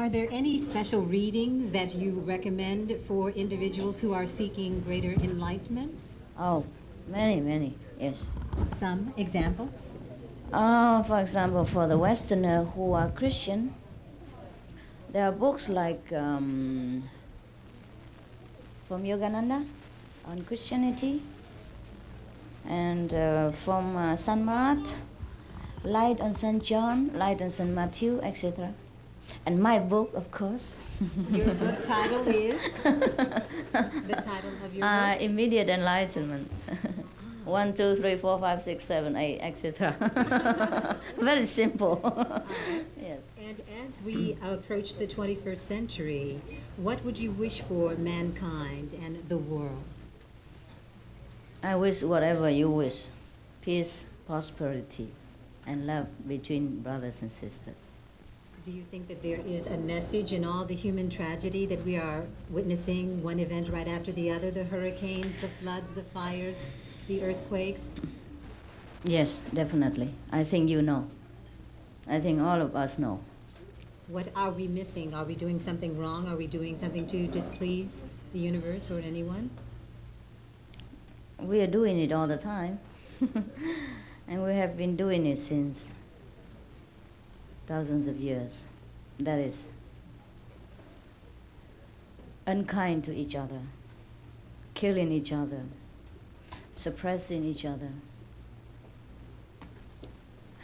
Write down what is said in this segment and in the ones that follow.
Are there any special readings that you recommend for individuals who are seeking greater enlightenment? Oh, many, yes. Some examples? For example, for the Westerner who are Christian, there are books like from Yogananda on Christianity, and from St. Mart, Light on St. John, Light on St. Matthew, etc. And my book, of course. Your book title is? The title of your book? Immediate Enlightenment. 1, 2, 3, 4, 5, 6, 7, 8, etc. Very simple. Yes. And as we approach the 21st century, what would you wish for mankind and the world? I wish whatever you wish. Peace, prosperity, and love between brothers and sisters. Do you think that there is a message in all the human tragedy that we are witnessing, one event right after the other, the hurricanes, the floods, the fires, the earthquakes? Yes, definitely. I think you know. I think all of us know. What are we missing? Are we doing something wrong? Are we doing something to displease the universe or anyone? We are doing it all the time. And we have been doing it since thousands of years. That is unkind to each other, killing each other, suppressing each other,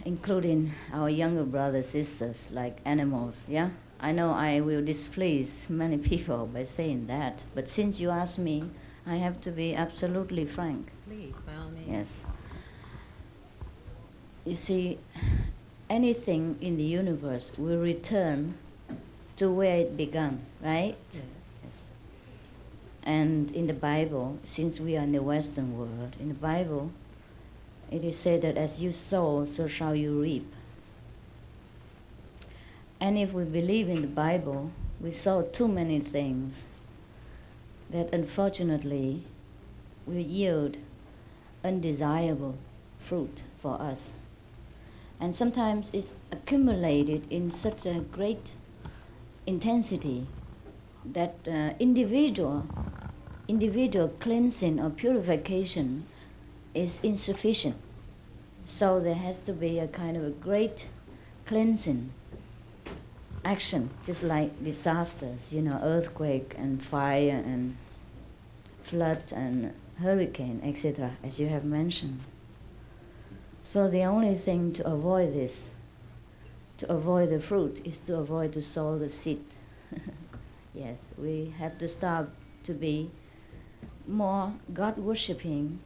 including our younger brothers, sisters, like animals, yeah? I know I will displease many people by saying that, but since you asked me, I have to be absolutely frank. Please, by all means. Yes. You see, anything in the universe will return to where it began, right? Yes. Yes. And in the Bible, since we are in the Western world, in the Bible, it is said that as you sow, so shall you reap. And if we believe in the Bible, we sow too many things that unfortunately will yield undesirable fruit for us. And sometimes it's accumulated in such a great intensity that individual cleansing or purification is insufficient. So there has to be a kind of a great cleansing action, just like disasters, earthquake and fire and flood and hurricane, etc., as you have mentioned. So the only thing to avoid this, to avoid the fruit, is to avoid to sow the seed. Yes, we have to start to be more God-worshipping,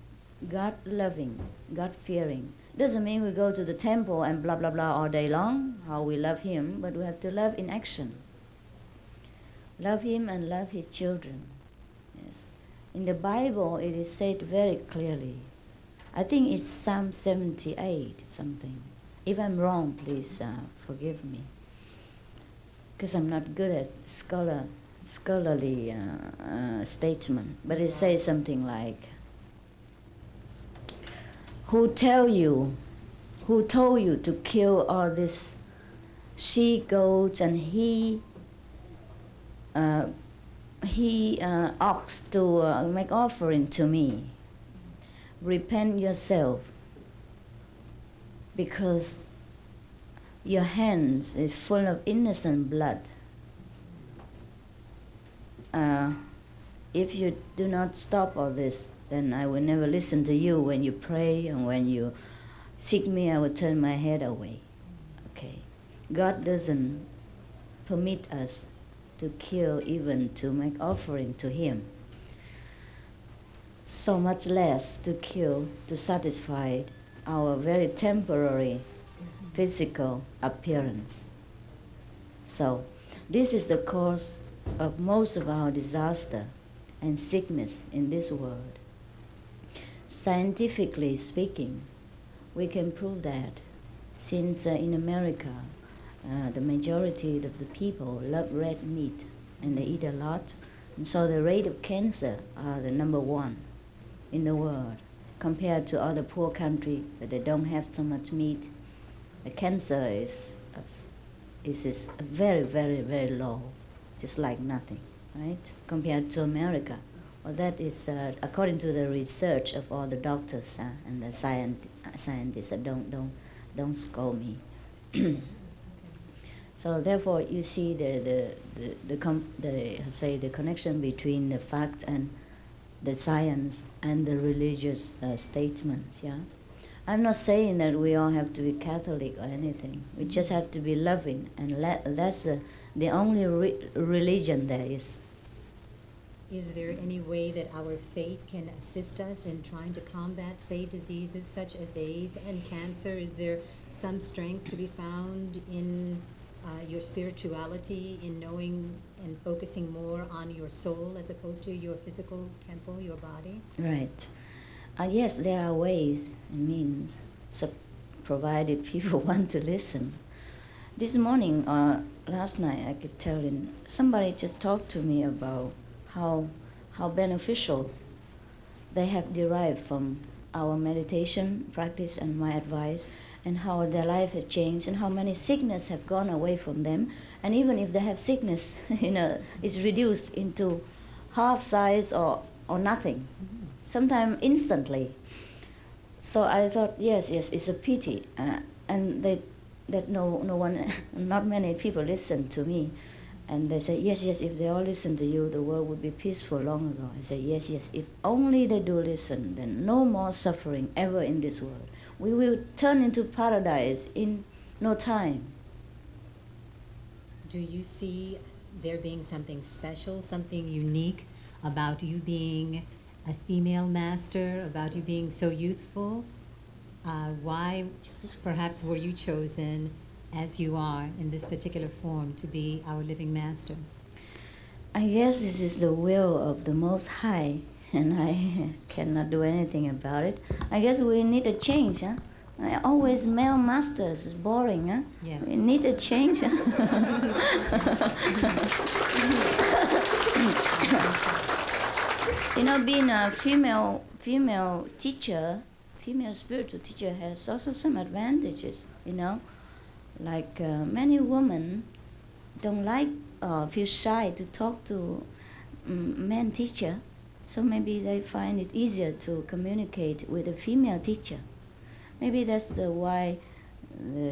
God-loving, God-fearing. Doesn't mean we go to the temple and blah, blah, blah all day long, how we love Him, but we have to love in action. Love Him and love His children. Yes. In the Bible, it is said very clearly. I think it's Psalm 78 something. If I'm wrong, please forgive me, because I'm not good at scholarly statement. But it says something like, Who told you to kill all these she goats and he ox to make offering to me? Repent yourself, because your hands is full of innocent blood. If you do not stop all this, then I will never listen to you when you pray, and when you seek me, I will turn my head away. Okay. God doesn't permit us to kill, even to make offering to Him. So much less to kill to satisfy our very temporary physical appearance. So this is the cause of most of our disaster and sickness in this world. Scientifically speaking, we can prove that, since in America, the majority of the people love red meat and they eat a lot, and so the rate of cancer are the number one in the world, compared to other poor countries that they don't have so much meat. The cancer is is very, very, very low, just like nothing, right? Compared to America. Well, that is according to the research of all the doctors and the scientists. Don't scold me. So therefore, you see the connection between the fact and the science and the religious statements. Yeah, I'm not saying that we all have to be Catholic or anything. We just have to be loving, and that's the only religion there is. Is there any way that our faith can assist us in trying to combat, say, diseases such as AIDS and cancer? Is there some strength to be found in your spirituality, in knowing and focusing more on your soul as opposed to your physical temple, your body? Right. Yes, there are ways and means, provided people want to listen. This morning or last night, I kept telling somebody just talked to me about how beneficial they have derived from our meditation practice and my advice, and how their life has changed, and how many sickness have gone away from them. And even if they have sickness, it's reduced into half size or nothing, sometimes instantly. So I thought, yes, it's a pity, and that no one, not many people listen to me. And they say, yes, if they all listen to you, the world would be peaceful long ago. I say, yes, if only they do listen, then no more suffering ever in this world. We will turn into paradise in no time. Do you see there being something special, something unique about you being a female master, about you being so youthful? Why perhaps were you chosen as you are in this particular form to be our living master? I guess this is the will of the Most High, and I cannot do anything about it. I guess we need a change, huh? Always male masters is boring, huh? Yes. We need a change. Being a female teacher, female spiritual teacher has also some advantages, Like many women don't like, feel shy to talk to men teacher, so maybe they find it easier to communicate with a female teacher. Maybe that's why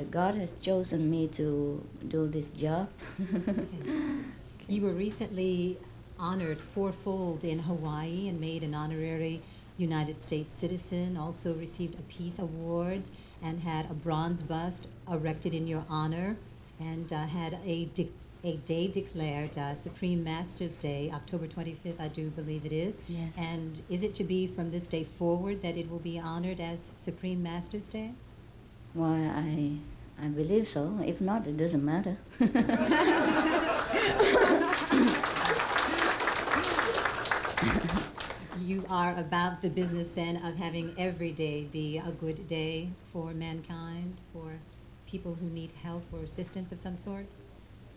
God has chosen me to do this job. You were recently honored fourfold in Hawaii and made an honorary United States citizen, also received a Peace Award, and had a bronze bust erected in your honor, and had a day declared Supreme Master's Day, October 25th, I do believe it is. Yes. And is it to be from this day forward that it will be honored as Supreme Master's Day? Why, I believe so. If not, it doesn't matter. You are about the business then of having every day be a good day for mankind, for people who need help or assistance of some sort?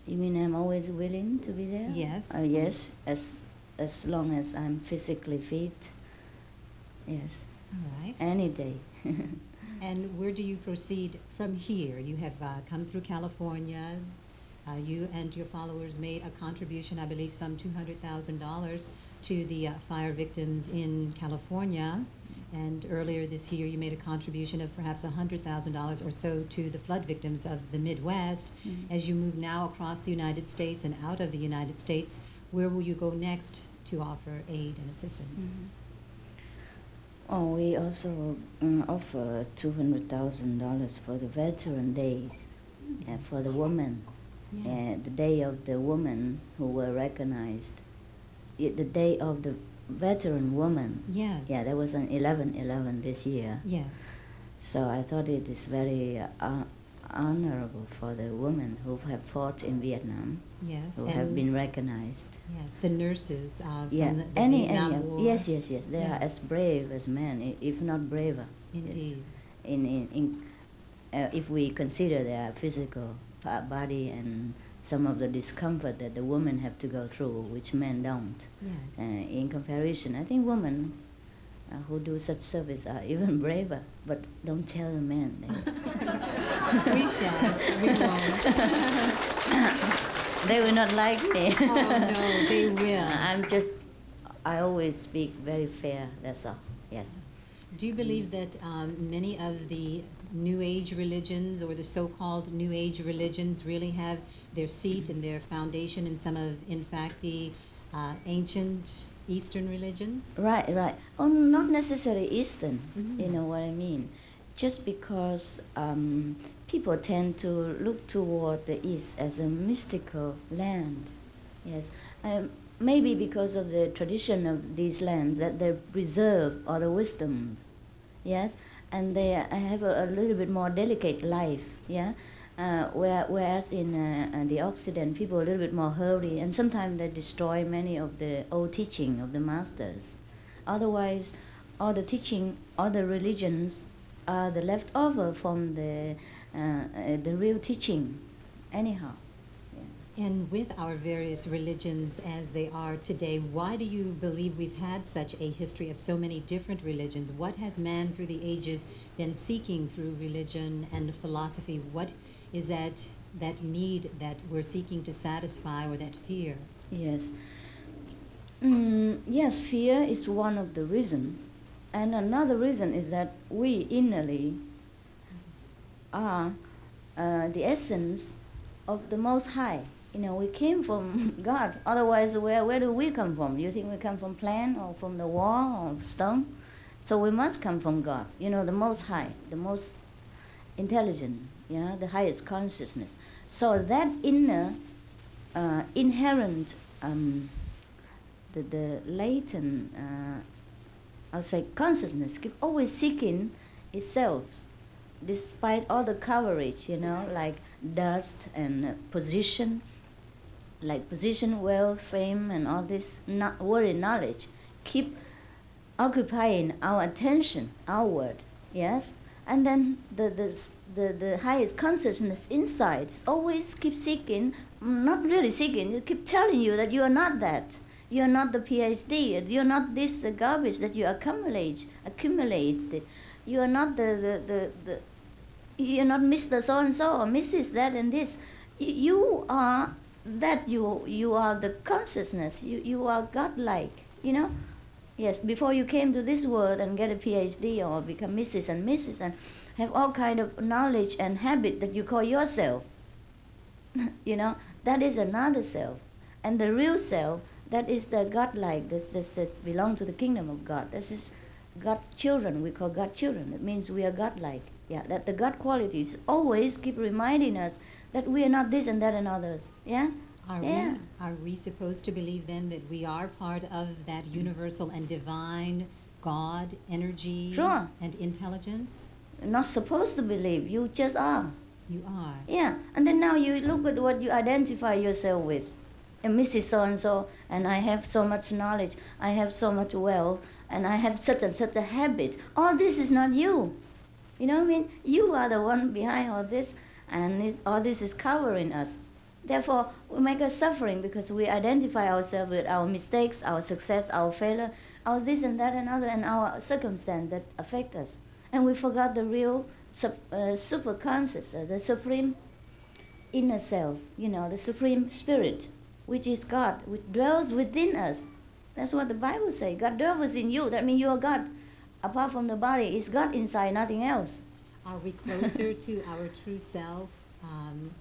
You mean I'm always willing to be there? Yes. Yes, as long as I'm physically fit. Yes. All right. Any day. And where do you proceed from here? You have come through California. You and your followers made a contribution, I believe some $200,000 to the fire victims in California. And earlier this year, you made a contribution of perhaps $100,000 or so to the flood victims of the Midwest. Mm-hmm. As you move now across the United States and out of the United States, where will you go next to offer aid and assistance? Mm-hmm. Oh, we also offer $200,000 for the Veteran Days, for the women. Yes. The day of the women who were recognized. The day of the veteran woman. Yes. Yeah, that was on 11/11 this year. Yes. So I thought it is very honorable for the women who have fought in Vietnam, Yes. who have been recognized. Yes, the nurses from Yeah, the any Vietnam War. yes. They Yeah. are as brave as men, if not braver. Indeed. Yes. If we consider their physical body and some of the discomfort that the women have to go through, which men don't. Yes. In comparison, I think women who do such service are even braver. But don't tell the men. We shall. We won't. They will not like me. Oh no, they will. I always speak very fair, that's all. Yes. Do you believe that many of the New Age religions or the so-called New Age religions really have their seat and their foundation in some of, in fact, the ancient Eastern religions? Right. Oh, not necessarily Eastern, Mm-hmm. you know what I mean. Just because people tend to look toward the East as a mystical land. Yes. Maybe because of the tradition of these lands, that they preserve all the wisdom, yes, and they have a little bit more delicate life, yeah. Whereas in the Occident, people are a little bit more hurry, and sometimes they destroy many of the old teaching of the masters. Otherwise, all the teaching, all the religions are the leftover from the real teaching, anyhow. And with our various religions as they are today, why do you believe we've had such a history of so many different religions? What has man through the ages been seeking through religion and philosophy? What is that need that we're seeking to satisfy, or that fear? Yes. Yes, fear is one of the reasons. And another reason is that we innerly are the essence of the Most High. You know, we came from God. Otherwise, where do we come from? You think we come from plant or from the wall or stone? So we must come from God. You know, the Most High, the most intelligent, yeah, the highest consciousness. So that inner, inherent, the latent, I'll say consciousness, keep always seeking itself, despite all the coverage, you know, like dust and position, wealth, fame, and all this worldly knowledge, keep occupying our attention outward, yes? And then the highest consciousness inside always keep seeking, not really seeking, it keep telling you that you are not that. You are not the PhD, you are not this garbage that you accumulate. You are not you're not Mr. So-and-so or Mrs. that and this. You are that, you are the consciousness, you are godlike, you know? Yes, before you came to this world and get a PhD or become Mrs. and Mrs. and have all kind of knowledge and habit that you call yourself, you know, that is another self. And the real self, that is the godlike, that belong to the kingdom of God. This is God children, we call God children. It means we are godlike. Yeah, that the God qualities always keep reminding us that we are not this and that and others. Yeah? Are we supposed to believe then that we are part of that universal and divine God energy? Sure. And intelligence? You're not supposed to believe, you just are. You are. Yeah, and then now you look at what you identify yourself with. And Mrs. So-and-so, and I have so much knowledge, I have so much wealth, and I have such a habit. All this is not you. You know what I mean? You are the one behind all this, and all this is covering us. Therefore, we make us suffering because we identify ourselves with our mistakes, our success, our failure, our this and that and other, and our circumstance that affect us. And we forgot the real super conscious, the supreme inner self, you know, the supreme spirit, which is God, which dwells within us. That's what the Bible says. God dwells within you. That means you are God. Apart from the body, it's God inside, nothing else. Are we closer to our true self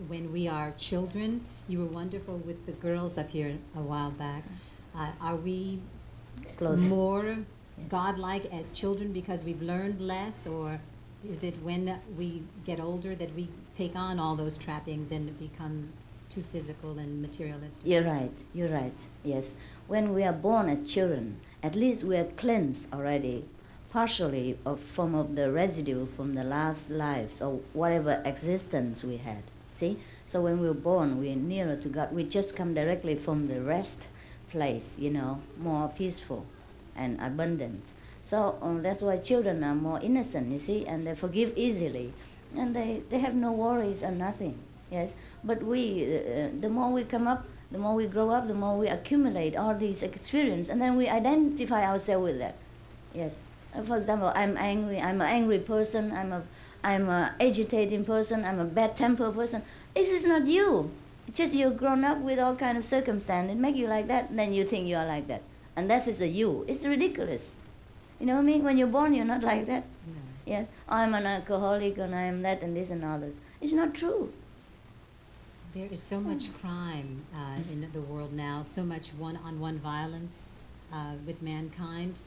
when we are children? You were wonderful with the girls up here a while back. Are we Closer. more Yes. godlike as children because we've learned less, or is it when we get older that we take on all those trappings and become too physical and materialistic? You're right, yes. When we are born as children, at least we are cleansed already, partially of the residue from the last lives or whatever existence we had. See? So when we were born, we are nearer to God. We just come directly from the rest place, you know, more peaceful and abundant. So that's why children are more innocent, you see, and they forgive easily. And they have no worries and nothing, yes. But we, the more we come up, the more we grow up, the more we accumulate all these experience, and then we identify ourselves with that, yes. For example, I'm angry. I'm an angry person. I'm a agitating person. I'm a bad temper person. This is not you. It's just you've grown up with all kind of circumstance. It make you like that. And then you think you are like that, and that is the you. It's ridiculous. You know what I mean? When you're born, you're not like that. No. Yes, I'm an alcoholic and I'm that and this and others. It's not true. There is so much crime in the world now, so much one-on-one violence with mankind.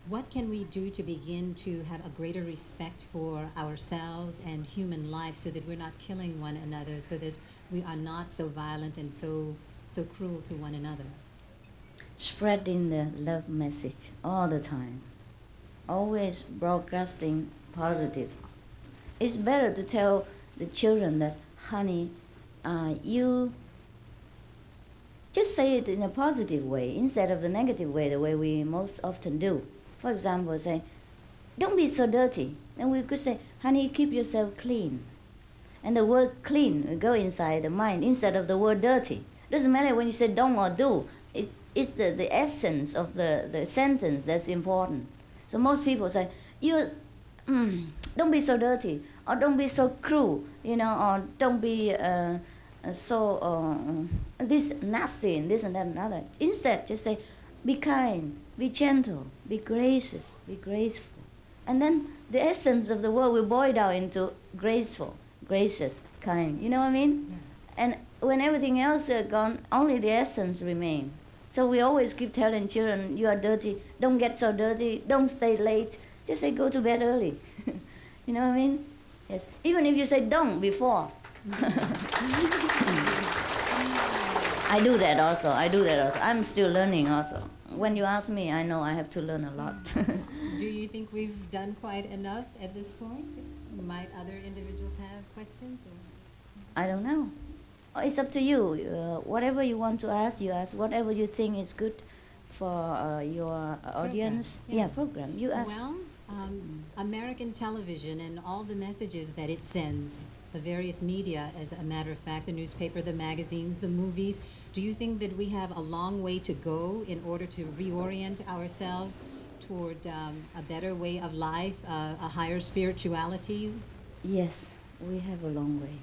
What can we do to begin to have a greater respect for ourselves and human life so that we're not killing one another, so that we are not so violent and so cruel to one another? Spreading the love message all the time. Always broadcasting positive. It's better to tell the children that, honey, you just say it in a positive way instead of the negative way, the way we most often do. For example, say, don't be so dirty. Then we could say, honey, keep yourself clean. And the word clean will go inside the mind instead of the word dirty. Doesn't matter when you say don't or do. It's the essence of the sentence that's important. So most people say, don't be so dirty, or don't be so cruel, or don't be this nasty and this and that and other. Instead, just say, be kind, be gentle, be gracious, be graceful. And then the essence of the word will boil down into graceful, gracious, kind. You know what I mean? Yes. And when everything else is gone, only the essence remains. So we always keep telling children, you are dirty, don't get so dirty, don't stay late, just say go to bed early. You know what I mean? Yes. Even if you say don't before. I do that also. I'm still learning also. When you ask me, I know I have to learn a lot. Do you think we've done quite enough at this point? Might other individuals have questions? Or? I don't know. It's up to you. Whatever you want to ask, you ask. Whatever you think is good for your audience. Program. You ask. Well, American television and all the messages that it sends, the various media, as a matter of fact, the newspaper, the magazines, the movies, do you think that we have a long way to go in order to reorient ourselves toward a better way of life, a higher spirituality? Yes, we have a long way.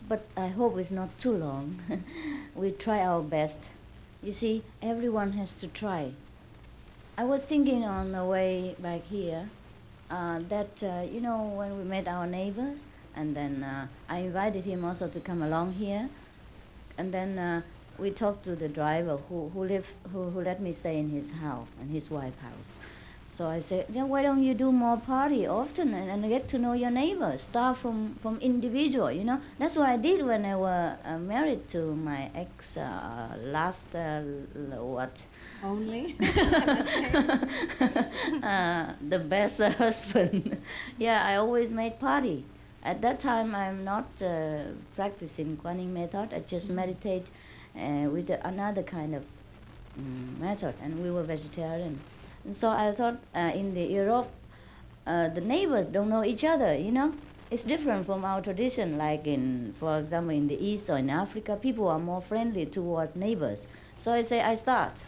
But I hope it's not too long. We try our best. You see, everyone has to try. I was thinking on the way back here that, when we met our neighbors, and then I invited him also to come along here, and then we talked to the driver who let me stay in his house, in his wife's house. So I said, why don't you do more party often and get to know your neighbors? Start from individual, That's what I did when I was married to my ex last, Only? The best husband. Yeah, I always made party. At that time, I'm not practicing Kuan method. I just meditate with another kind of method, and we were vegetarian. And so I thought in the Europe, the neighbors don't know each other, It's different from our tradition, like for example, in the East or in Africa, people are more friendly toward neighbors. So I say, I start.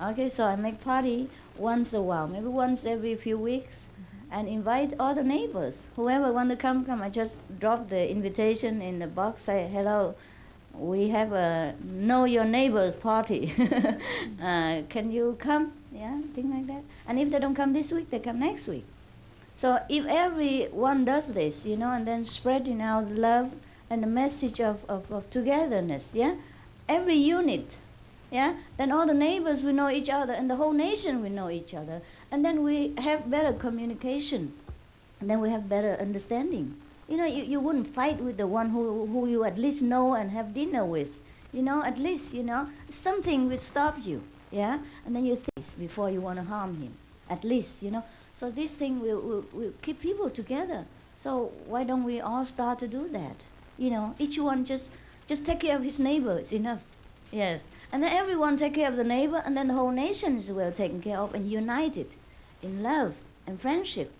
Okay, so I make party once a while, maybe once every few weeks, and invite all the neighbors. Whoever want to come. I just drop the invitation in the box, say, hello, we have a Know Your Neighbors party. Can you come? Yeah, things like that. And if they don't come this week, they come next week. So if everyone does this, and then spreading out love and the message of togetherness, every unit, then all the neighbors will know each other and the whole nation will know each other. And then we have better communication. And then we have better understanding. You wouldn't fight with the one who you at least know and have dinner with. At least, something will stop you. Yeah, and then you think before you want to harm him, at least, So this thing will keep people together. So why don't we all start to do that? Each one just take care of his neighbor. It's enough. Yes, and then everyone take care of the neighbor, and then the whole nation is well taken care of and united in love and friendship.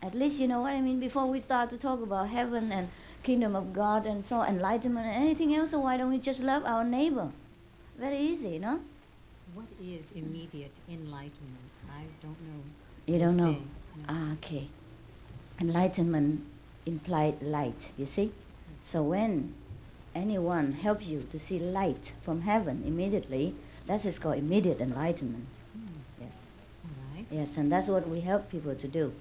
At least you know what I mean. Before we start to talk about heaven and kingdom of God and so enlightenment and anything else, so why don't we just love our neighbor? Very easy, What is immediate enlightenment? I don't know. You don't know? Okay. Enlightenment implied light, you see? So when anyone helps you to see light from heaven immediately, that is called immediate enlightenment. Yes. All right. Yes, and that's what we help people to do.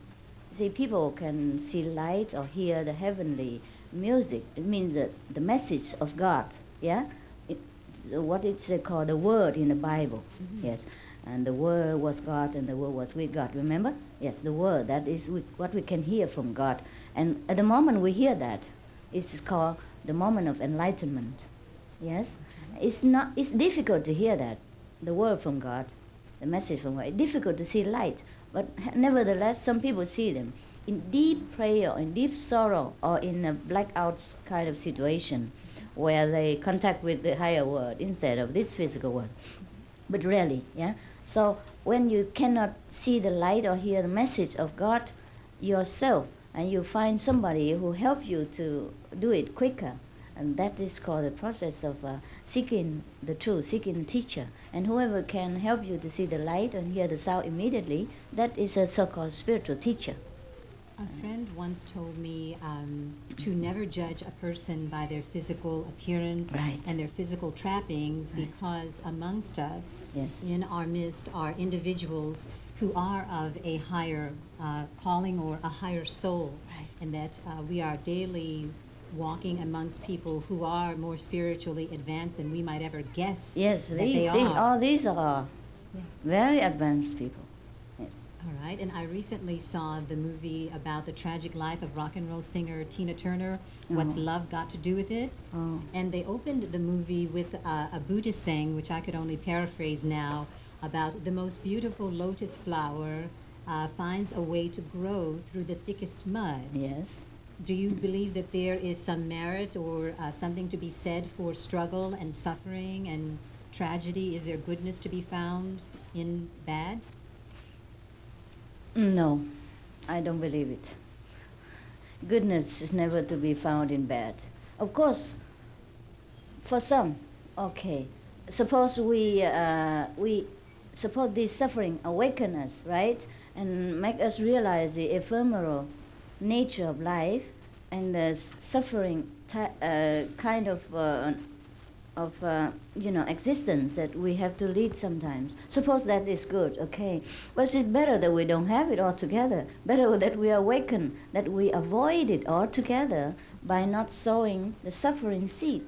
See, people can see light or hear the heavenly music. It means that the message of God, yeah? What it's called, the word in the Bible, yes. And the word was God and the word was with God, remember? Yes, the word, that is what we can hear from God. And at the moment we hear that, it's called the moment of enlightenment, yes? It's difficult to hear that, the word from God, the message from God. It's difficult to see light, but nevertheless, some people see them in deep prayer, in deep sorrow, or in a blackout kind of situation where they contact with the higher world instead of this physical world. But really, yeah? So when you cannot see the light or hear the message of God yourself, and you find somebody who helps you to do it quicker, and that is called the process of seeking the truth, seeking a teacher. And whoever can help you to see the light and hear the sound immediately, that is a so-called spiritual teacher. A friend once told me to never judge a person by their physical appearance and their physical trappings, because amongst us, in our midst, are individuals who are of a higher calling or a higher soul, and that we are daily walking amongst people who are more spiritually advanced than we might ever guess. Yes, they are. All these are very advanced people. Yes. All right, and I recently saw the movie about the tragic life of rock and roll singer Tina Turner, What's Love Got to Do with It? And they opened the movie with a Buddhist saying, which I could only paraphrase now, about the most beautiful lotus flower finds a way to grow through the thickest mud. Yes. Do you believe that there is some merit or something to be said for struggle and suffering and tragedy? Is there goodness to be found in bad? No, I don't believe it. Goodness is never to be found in bad. Of course, for some, okay. Suppose suppose this suffering awaken us, right, and make us realize the ephemeral nature of life and the suffering kind of existence that we have to lead sometimes. Suppose that is good, okay. But it's better that we don't have it altogether. Better that we awaken, that we avoid it altogether by not sowing the suffering seed.